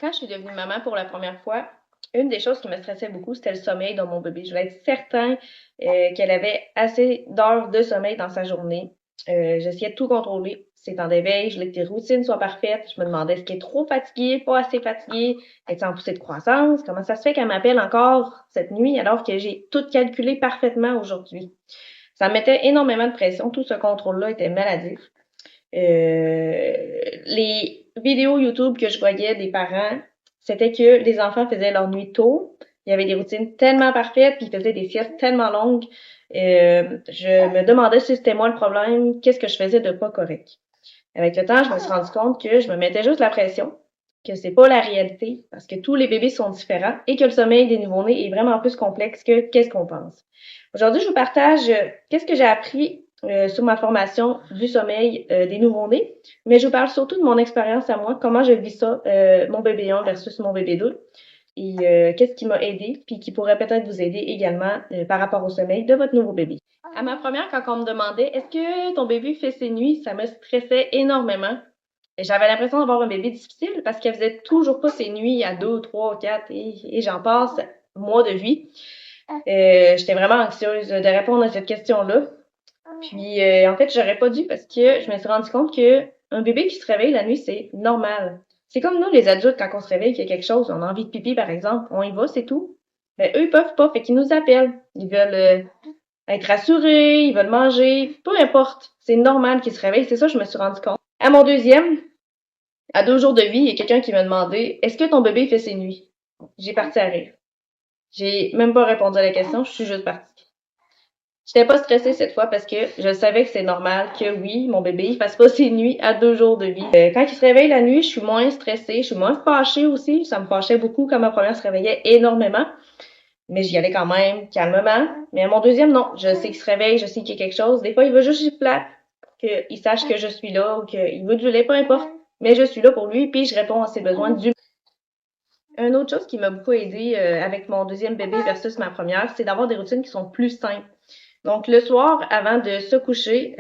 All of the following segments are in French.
Quand je suis devenue maman pour la première fois, une des choses qui me stressait beaucoup, c'était le sommeil de mon bébé. Je voulais être certain qu'elle avait assez d'heures de sommeil dans sa journée. J'essayais de tout contrôler. Ses temps d'éveil, je voulais que les routines soient parfaites. Je me demandais est-ce qu'elle est trop fatiguée, pas assez fatiguée, est-elle en poussée de croissance? Comment ça se fait qu'elle m'appelle encore cette nuit alors que j'ai tout calculé parfaitement aujourd'hui? Ça me mettait énormément de pression. Tout ce contrôle-là était maladif. Les vidéos YouTube que je voyais des parents, c'était que les enfants faisaient leur nuit tôt. Il y avait des routines tellement parfaites, puis ils faisaient des siestes tellement longues. Je me demandais si c'était moi le problème, qu'est-ce que je faisais de pas correct. Avec le temps, je me suis rendu compte que je me mettais juste la pression, que c'est pas la réalité, parce que tous les bébés sont différents et que le sommeil des nouveau-nés est vraiment plus complexe que qu'est-ce qu'on pense. Aujourd'hui, je vous partage qu'est-ce que j'ai appris sur ma formation du sommeil des nouveau-nés, mais je vous parle surtout de mon expérience à moi, comment je vis ça, mon bébé 1 versus mon bébé 2, et qu'est-ce qui m'a aidé, puis qui pourrait peut-être vous aider également par rapport au sommeil de votre nouveau bébé. À ma première, quand on me demandait est-ce que ton bébé fait ses nuits, ça me stressait énormément. Et j'avais l'impression d'avoir un bébé difficile parce qu'elle faisait toujours pas ses nuits à 2, 3, 4 et j'en passe mois de vie. J'étais vraiment anxieuse de répondre à cette question-là. Puis en fait, j'aurais pas dû parce que je me suis rendu compte que un bébé qui se réveille la nuit, c'est normal. C'est comme nous, les adultes, quand on se réveille, qu'il y a quelque chose, on a envie de pipi, par exemple, on y va, c'est tout. Mais eux, ils peuvent pas, fait qu'ils nous appellent. Ils veulent être rassurés, ils veulent manger, peu importe. C'est normal qu'ils se réveillent, c'est ça, je me suis rendu compte. À mon deuxième, à 2 jours de vie, il y a quelqu'un qui m'a demandé est-ce que ton bébé fait ses nuits? J'ai parti à rire. J'ai même pas répondu à la question, je suis juste partie. J'étais pas stressée cette fois parce que je savais que c'est normal que oui, mon bébé, il fasse pas ses nuits à 2 jours de vie. Quand il se réveille la nuit, je suis moins stressée, je suis moins fâchée aussi. Ça me fâchait beaucoup quand ma première se réveillait énormément. Mais j'y allais quand même calmement. Mais à mon deuxième, non. Je sais qu'il se réveille, je sais qu'il y a quelque chose. Des fois, il veut juste que je plate, qu'il sache que je suis là ou qu'il veut du lait, peu importe. Mais je suis là pour lui, puis je réponds à ses besoins du. Une autre chose qui m'a beaucoup aidée avec mon deuxième bébé versus ma première, c'est d'avoir des routines qui sont plus simples. Donc, le soir, avant de se coucher,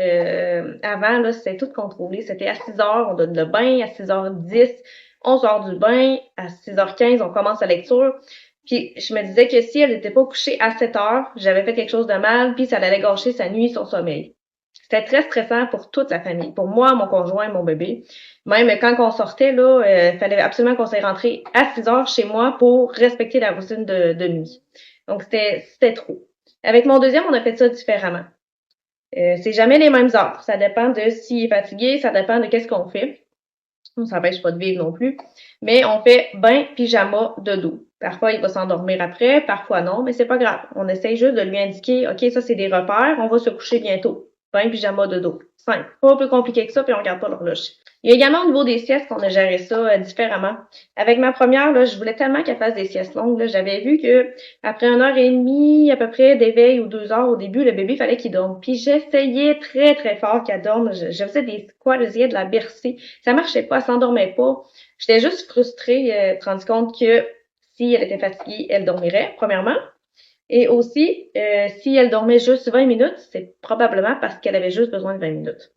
avant, là, c'était tout contrôlé. C'était à 6 heures, on donne le bain, à 6h10, on sort du bain, à 6h15, on commence la lecture. Puis, je me disais que si elle n'était pas couchée à 7 heures, j'avais fait quelque chose de mal, puis ça allait gâcher sa nuit, son sommeil. C'était très stressant pour toute la famille, pour moi, mon conjoint et mon bébé. Même quand on sortait, là, fallait absolument qu'on s'est rentré à 6 heures chez moi pour respecter la routine de nuit. Donc, c'était trop. Avec mon deuxième, on a fait ça différemment. C'est jamais les mêmes heures. Ça dépend de s'il est fatigué, ça dépend de qu'est-ce qu'on fait. On s'empêche pas de vivre non plus. Mais on fait bain, pyjama, dodo. Parfois, il va s'endormir après, parfois non, mais c'est pas grave. On essaye juste de lui indiquer, OK, ça c'est des repères, on va se coucher bientôt. Bain, pyjama, dodo. Simple. Pas plus compliqué que ça, puis on regarde pas l'horloge. Il y a également au niveau des siestes qu'on a géré ça différemment. Avec ma première, là, je voulais tellement qu'elle fasse des siestes longues. Là. J'avais vu que après 1h30 à peu près d'éveil ou 2 heures au début, le bébé fallait qu'il dorme. Puis j'essayais très très fort qu'elle dorme. Je faisais des squats, j'essayais de la bercer. Ça marchait pas, elle s'endormait pas. J'étais juste frustrée, rendu compte que si elle était fatiguée, elle dormirait, premièrement. Et aussi, si elle dormait juste 20 minutes, c'est probablement parce qu'elle avait juste besoin de 20 minutes.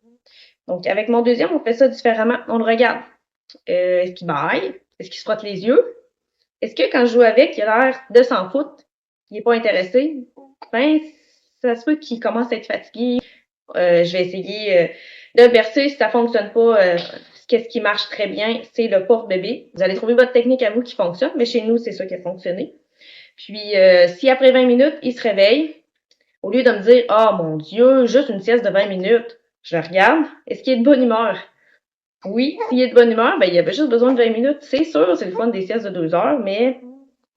Donc, avec mon deuxième, on fait ça différemment. On le regarde. Est-ce qu'il baille? Est-ce qu'il se frotte les yeux? Est-ce que quand je joue avec, il a l'air de s'en foutre? Il est pas intéressé? Ben, ça se peut qu'il commence à être fatigué. Je vais essayer de le bercer. Si ça fonctionne pas, qu'est-ce qui marche très bien, c'est le porte-bébé. Vous allez trouver votre technique à vous qui fonctionne, mais chez nous, c'est ça qui a fonctionné. Puis, si après 20 minutes, il se réveille, au lieu de me dire « Ah, oh, mon Dieu, juste une sieste de 20 minutes », je le regarde. Est-ce qu'il est de bonne humeur? Oui, s'il est de bonne humeur, ben il avait juste besoin de 20 minutes. C'est sûr, c'est le fun des siestes de 2 heures, mais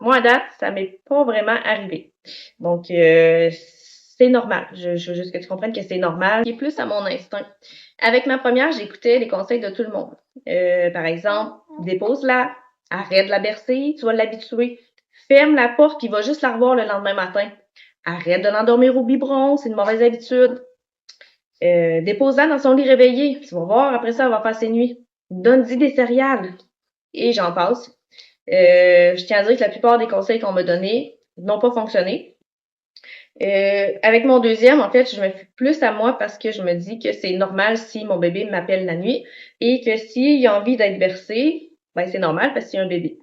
moi, à date, ça m'est pas vraiment arrivé. Donc, c'est normal. Je veux juste que tu comprennes que c'est normal. Qui est plus à mon instinct. Avec ma première, j'écoutais les conseils de tout le monde. Par exemple, dépose-la, arrête de la bercer, tu vas l'habituer. Ferme la porte, puis va juste la revoir le lendemain matin. Arrête de l'endormir au biberon, c'est une mauvaise habitude. Dépose-la dans son lit réveillé. Tu vas voir, après ça, elle va faire ses nuits. Donne-y des céréales. Et j'en passe. Je tiens à dire que la plupart des conseils qu'on m'a donnés n'ont pas fonctionné. Avec mon deuxième, en fait, je me fie plus à moi parce que je me dis que c'est normal si mon bébé m'appelle la nuit et que s'il a envie d'être bercé, Ben, c'est normal parce qu'il y a un bébé.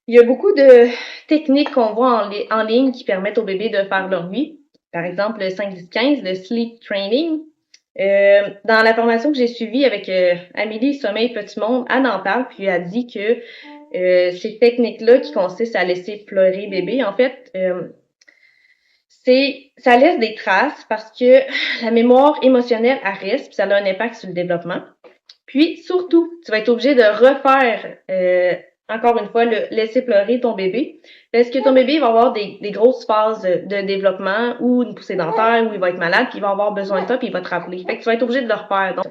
Il y a beaucoup de techniques qu'on voit en ligne qui permettent aux bébés de faire leur nuit. Par exemple, le 5-10-15, le sleep training. Dans la formation que j'ai suivie avec Amélie Sommeil Petit Monde, Anne en parle, puis elle dit que ces techniques-là qui consistent à laisser pleurer bébé, en fait, ça laisse des traces parce que la mémoire émotionnelle elle reste, puis ça a un impact sur le développement. Puis surtout, tu vas être obligé de refaire encore une fois le laisser pleurer ton bébé parce que ton bébé va avoir des grosses phases de développement ou une poussée dentaire où il va être malade puis il va avoir besoin de toi puis il va te rappeler. Fait que tu vas être obligé de le refaire.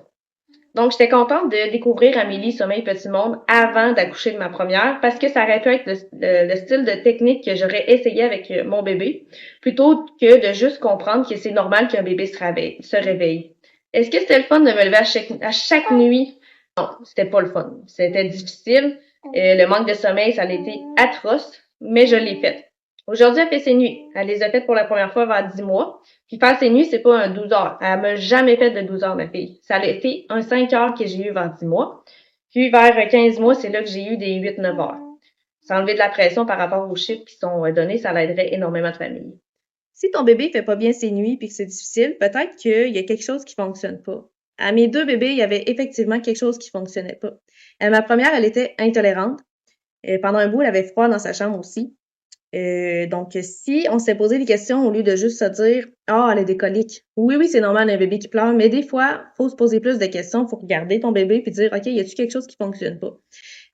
Donc j'étais contente de découvrir Amélie Sommeil Petit Monde avant d'accoucher de ma première parce que ça aurait pu être le style de technique que j'aurais essayé avec mon bébé plutôt que de juste comprendre que c'est normal qu'un bébé se réveille. Est-ce que c'était le fun de me lever à chaque nuit? Non, c'était pas le fun. C'était difficile. Le manque de sommeil, ça a été atroce, mais je l'ai fait. Aujourd'hui, elle fait ses nuits. Elle les a faites pour la première fois vers 10 mois. Puis faire ses nuits, c'est pas un 12 heures. Elle m'a jamais fait de 12 heures, ma fille. Ça a été un 5 heures que j'ai eu vers 10 mois. Puis vers 15 mois, c'est là que j'ai eu des 8-9 heures. S'enlever de la pression par rapport aux chiffres qui sont donnés, ça l'aiderait énormément de familles. Si ton bébé fait pas bien ses nuits puis que c'est difficile, peut-être qu'il y a quelque chose qui fonctionne pas. À mes 2 bébés, il y avait effectivement quelque chose qui fonctionnait pas. Ma première, elle était intolérante. Pendant un bout, elle avait froid dans sa chambre aussi. Donc, si on s'est posé des questions au lieu de juste se dire ah, elle a des coliques. Oui, oui, c'est normal un bébé qui pleure, mais des fois, faut se poser plus de questions, faut regarder ton bébé puis dire OK, y a-t-il quelque chose qui fonctionne pas?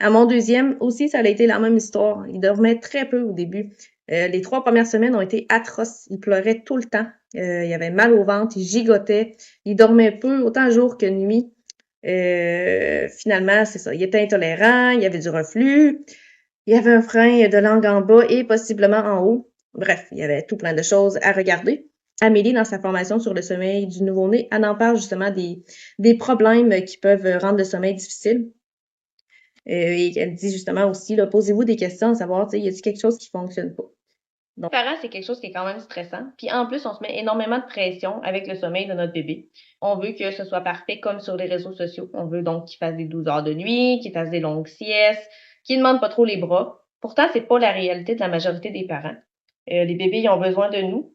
À mon deuxième aussi, ça a été la même histoire. Il dormait très peu au début. Les 3 premières semaines ont été atroces. Il pleurait tout le temps. Il avait mal au ventre, il gigotait, il dormait peu, autant jour que nuit. Finalement, c'est ça. Il était intolérant, il y avait du reflux, il y avait un frein de langue en bas et possiblement en haut. Bref, il y avait tout plein de choses à regarder. Amélie, dans sa formation sur le sommeil du nouveau-né, elle en parle justement des problèmes qui peuvent rendre le sommeil difficile. Et elle dit justement aussi, là, posez-vous des questions à savoir, tu sais, y a-t-il quelque chose qui fonctionne pas? Donc, parents, c'est quelque chose qui est quand même stressant. Puis en plus, on se met énormément de pression avec le sommeil de notre bébé. On veut que ce soit parfait comme sur les réseaux sociaux. On veut donc qu'il fasse des 12 heures de nuit, qu'il fasse des longues siestes, qu'il ne demande pas trop les bras. Pourtant, c'est pas la réalité de la majorité des parents. Les bébés, ils ont besoin de nous.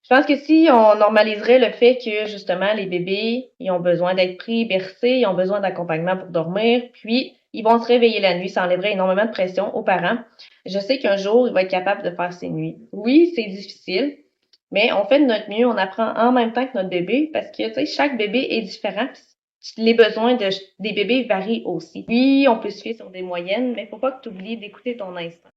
Je pense que si on normaliserait le fait que justement les bébés, ils ont besoin d'être pris, bercés, ils ont besoin d'accompagnement pour dormir, puis ils vont se réveiller la nuit, ça enlèverait énormément de pression aux parents. Je sais qu'un jour, il va être capable de faire ses nuits. Oui, c'est difficile, mais on fait de notre mieux, on apprend en même temps que notre bébé parce que tu sais, chaque bébé est différent. Les besoins des bébés varient aussi. Oui, on peut se fier sur des moyennes, mais faut pas que tu oublies d'écouter ton instinct.